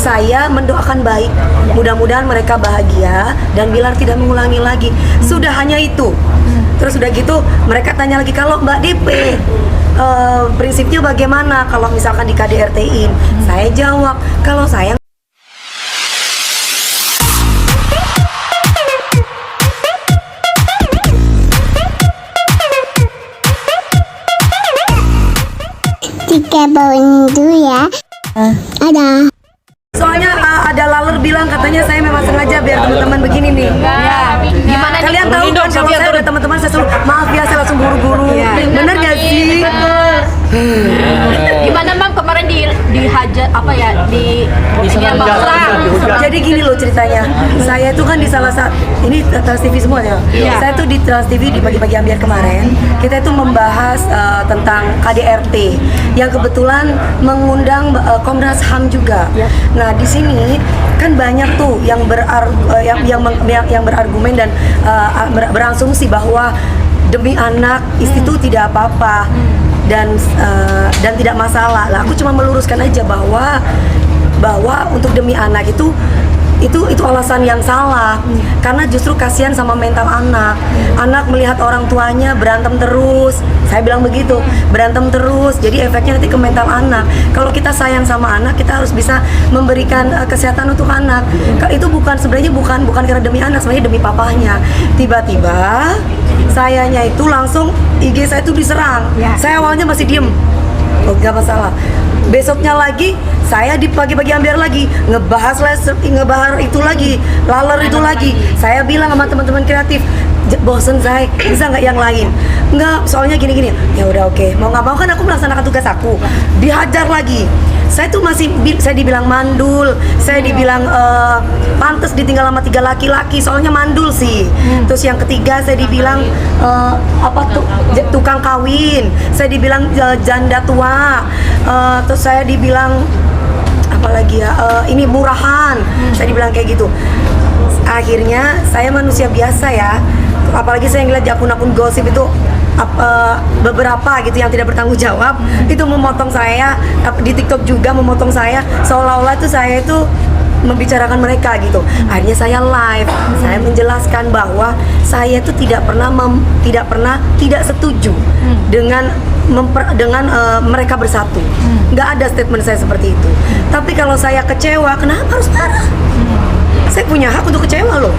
saya mendoakan baik, mudah-mudahan mereka bahagia dan Bilar tidak mengulangi lagi. Sudah hanya itu. Terus udah gitu mereka tanya lagi, kalau Mbak DP prinsipnya bagaimana kalau misalkan di KDRT-in? Saya jawab, kalau saya Tiga bawang dulu ya. Ada. soalnya ada laler bilang katanya saya memang sengaja biar teman-teman begini nih. Ya. Gimana nih? Kalian tahu kan kalau saya udah teman-teman saya selalu maaf ya, saya langsung buru-buru. Bener gak sih? Gimana Mam kemarin dihajar apa ya di Jadi gini loh ceritanya. Saya tuh kan di salah satu ini Trans TV semua ya. Saya tuh di Trans TV di pagi-pagi ambiar kemarin. Kita itu membahas tentang KDRT yang kebetulan mengundang Komnas HAM juga. Nah, di sini kan banyak tuh yang yang berargumen dan berasumsi bahwa demi anak istri itu tidak apa-apa dan tidak masalah. Lah, aku cuma meluruskan aja bahwa untuk demi anak itu alasan yang salah, karena justru kasihan sama mental anak. Anak melihat orang tuanya berantem terus, saya bilang begitu, berantem terus, jadi efeknya nanti ke mental anak. Kalau kita sayang sama anak, kita harus bisa memberikan kesehatan untuk anak. Itu sebenarnya bukan karena demi anak, sebenarnya demi papahnya. Tiba-tiba sayanya itu langsung IG saya itu diserang. Saya awalnya masih diem, nggak masalah. Besoknya lagi saya di pagi-pagi ambiar lagi ngebahas itu lagi, laler itu lagi. Saya bilang sama teman-teman kreatif, bosen saya, bisa nggak yang lain? Nggak, soalnya gini-gini. Ya udah oke, mau nggak mau kan aku melaksanakan tugas aku. Dihajar lagi. Saya tuh saya dibilang mandul, saya dibilang pantes ditinggal sama 3 laki-laki, soalnya mandul sih. Terus yang ketiga saya dibilang tukang kawin, saya dibilang janda tua, terus saya dibilang apalagi ya, ini murahan, saya dibilang kayak gitu. Akhirnya saya manusia biasa ya, apalagi saya ngeliat di akun-akun gosip itu beberapa gitu yang tidak bertanggung jawab itu memotong saya, di TikTok juga memotong saya seolah-olah itu saya itu membicarakan mereka gitu. Akhirnya saya live, saya menjelaskan bahwa saya itu tidak tidak setuju dengan mereka bersatu. Nggak ada statement saya seperti itu. Tapi kalau saya kecewa, kenapa harus marah? Saya punya hak untuk kecewa loh.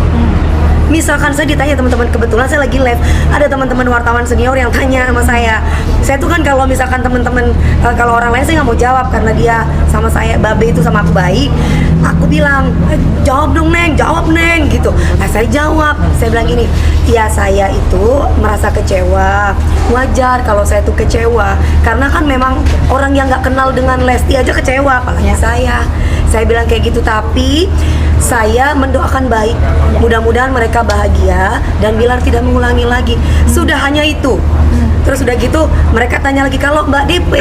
Misalkan saya ditanya teman-teman, kebetulan saya lagi live, ada teman-teman wartawan senior yang tanya sama saya tuh kan kalau misalkan teman-teman kalau orang lain saya nggak mau jawab karena dia sama saya, Babe itu sama aku baik. Aku bilang, jawab dong Neng, jawab Neng gitu. Nah saya jawab, saya bilang gini, ya saya itu merasa kecewa, wajar kalau saya tuh kecewa karena kan memang orang yang nggak kenal dengan Lesti aja kecewa, apalagi saya bilang kayak gitu. Tapi saya mendoakan baik, mudah-mudahan mereka bahagia dan Bilar tidak mengulangi lagi. Sudah hanya itu. Terus udah gitu mereka tanya lagi, kalau Mbak DP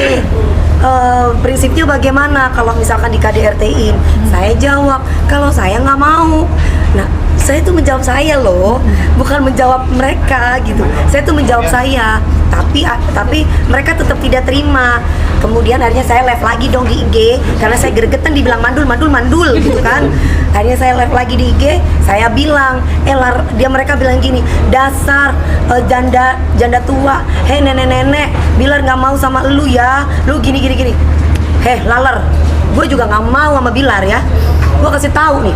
prinsipnya bagaimana kalau misalkan di KDRT-in? Saya jawab, kalau saya nggak mau. Nah, saya tuh menjawab saya loh, bukan menjawab mereka gitu. Saya tuh menjawab saya, tapi mereka tetap tidak terima. Kemudian akhirnya saya live lagi dong di IG karena saya gregetan dibilang mandul gitu kan. Akhirnya saya live lagi di IG, saya bilang, mereka bilang gini, dasar janda tua, hei nenek-nenek, Bilar nggak mau sama lu ya, lu gini. Heh laler, gue juga nggak mau sama Bilar ya. Gue kasih tahu nih,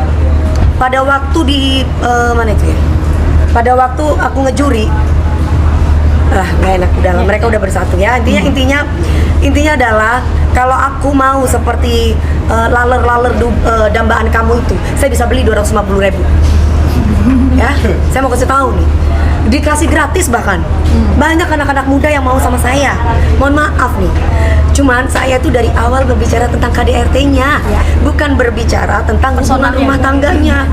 pada waktu di mana itu ya? Pada waktu aku ngejuri, nggak enak, mereka udah bersatu ya. Intinya adalah kalau aku mau seperti laler dambaan kamu itu, saya bisa beli 250.000. Ya, saya mau kasih tahu nih, dikasih gratis bahkan. Banyak anak-anak muda yang mau sama saya. Mohon maaf nih, cuman saya tuh dari awal berbicara tentang KDRT-nya, bukan berbicara tentang personal rumah tangganya.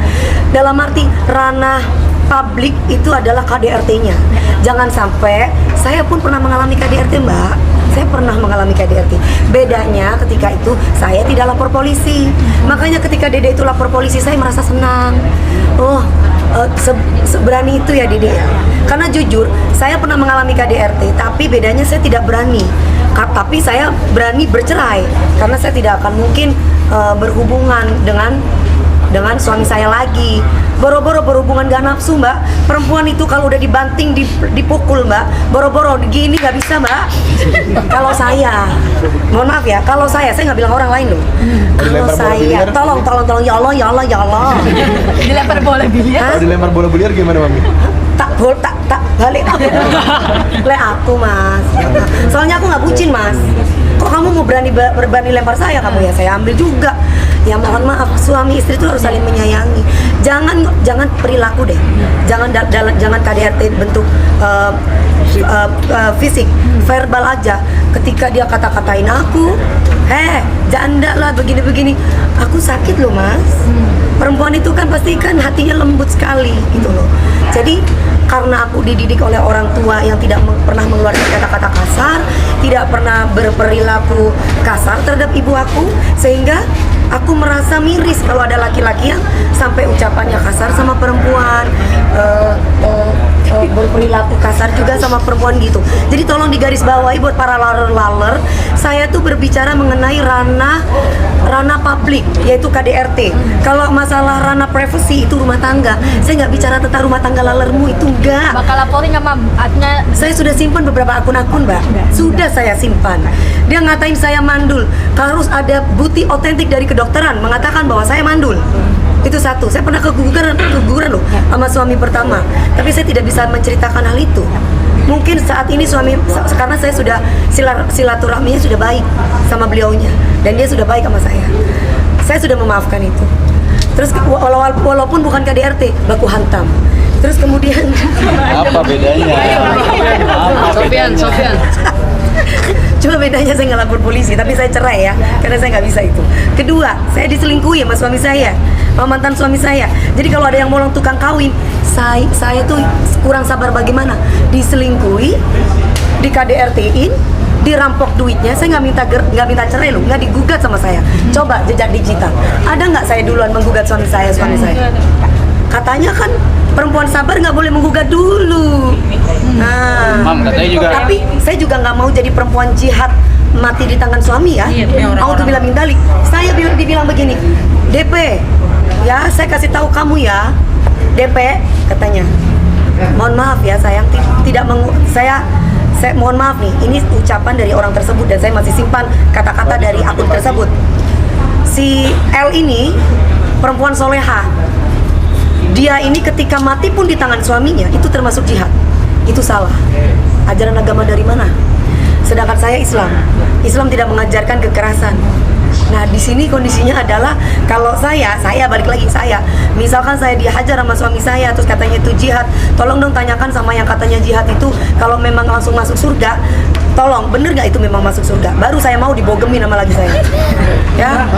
Dalam arti ranah publik itu adalah KDRT-nya. Jangan sampai, saya pun pernah mengalami KDRT Mbak. Saya pernah mengalami KDRT. Bedanya ketika itu saya tidak lapor polisi. Makanya ketika Dede itu lapor polisi, saya merasa senang. Oh, seberani itu ya Dede. Karena jujur, saya pernah mengalami KDRT, tapi bedanya saya tidak berani. Tapi saya berani bercerai karena saya tidak akan mungkin berhubungan dengan suami saya lagi. Boro-boro berhubungan gak nafsu, Mbak. Perempuan itu kalau udah dibanting, dipukul, Mbak. Boro-boro gini nggak bisa, Mbak. Kalau saya, mohon maaf ya, kalau saya nggak bilang orang lain loh. Kalau Dilempar bola saya, biliar? tolong, ya Allah, ya Allah, ya Allah. Dilempar bola biliar. Kalau dilempar bola biliar gimana, Mami? Tak balik. Le aku, Mas. Soalnya aku nggak bucin, Mas. Kok kamu mau berani lempar saya kamu ya? Saya ambil juga. Ya mohon maaf, suami istri itu harus saling menyayangi. Jangan perilaku deh. Jangan KDRT bentuk fisik, verbal aja. Ketika dia kata-katain aku, janda lah begini-begini. Aku sakit loh, Mas. Perempuan itu kan pasti kan hatinya lembut sekali gitu loh. Jadi karena aku dididik oleh orang tua yang tidak pernah mengeluarkan kata-kata kasar, tidak pernah berperilaku kasar terhadap ibu aku, sehingga aku merasa miris kalau ada laki-laki yang sampai ucapannya kasar sama perempuan, berperilaku kasar juga sama perempuan gitu. Jadi tolong digarisbawahi buat para laler-laler, saya tuh berbicara mengenai ranah publik, yaitu KDRT. Kalau masalah ranah privasi itu rumah tangga, saya nggak bicara tentang rumah tangga lalermu, itu enggak. Bakal laporin nggak, Mam? Artinya Saya sudah simpan beberapa akun-akun, Mbak. Sudah saya simpan. Dia ngatain saya mandul. Harus ada bukti otentik dari kedokteran mengatakan bahwa saya mandul. Itu satu. Saya pernah keguguran loh sama suami pertama. Tapi saya tidak bisa menceritakan hal itu. Mungkin saat ini karena saya sudah silaturahminya sudah baik sama beliaunya, dan dia sudah baik sama saya. Saya sudah memaafkan itu. Terus walaupun bukan KDRT, baku hantam. Terus kemudian Apa bedanya? Sofian. cuma bedanya saya nggak lapor polisi, tapi saya cerai ya, karena saya nggak bisa itu. Kedua, saya diselingkuhi sama suami saya, sama mantan suami saya. Jadi kalau ada yang mau tukang kawin, saya tuh kurang sabar bagaimana? Diselingkuhi, di KDRT-in, dirampok duitnya. Saya nggak minta cerai loh, nggak digugat sama saya. Coba jejak digital, ada nggak saya duluan menggugat suami saya? Katanya kan perempuan sabar nggak boleh menggugat dulu. Nah, Mam, katanya juga. tapi saya juga nggak mau jadi perempuan jihad mati di tangan suami ya. Auzubillah min dzalik. Saya dibilang begini, DP, ya saya kasih tahu kamu ya, DP katanya. Mohon maaf ya sayang, saya mohon maaf nih, ini ucapan dari orang tersebut dan saya masih simpan kata-kata dari akun tersebut. Si L ini perempuan soleha. Dia ini ketika mati pun di tangan suaminya, itu termasuk jihad. Itu salah. Ajaran agama dari mana? Sedangkan saya Islam tidak mengajarkan kekerasan. Nah, di sini kondisinya adalah kalau saya balik lagi, misalkan saya dihajar sama suami saya terus katanya itu jihad, tolong dong tanyakan sama yang katanya jihad itu, kalau memang langsung masuk surga, tolong bener nggak itu memang masuk surga, baru saya mau dibogemin sama lagi saya. Ya.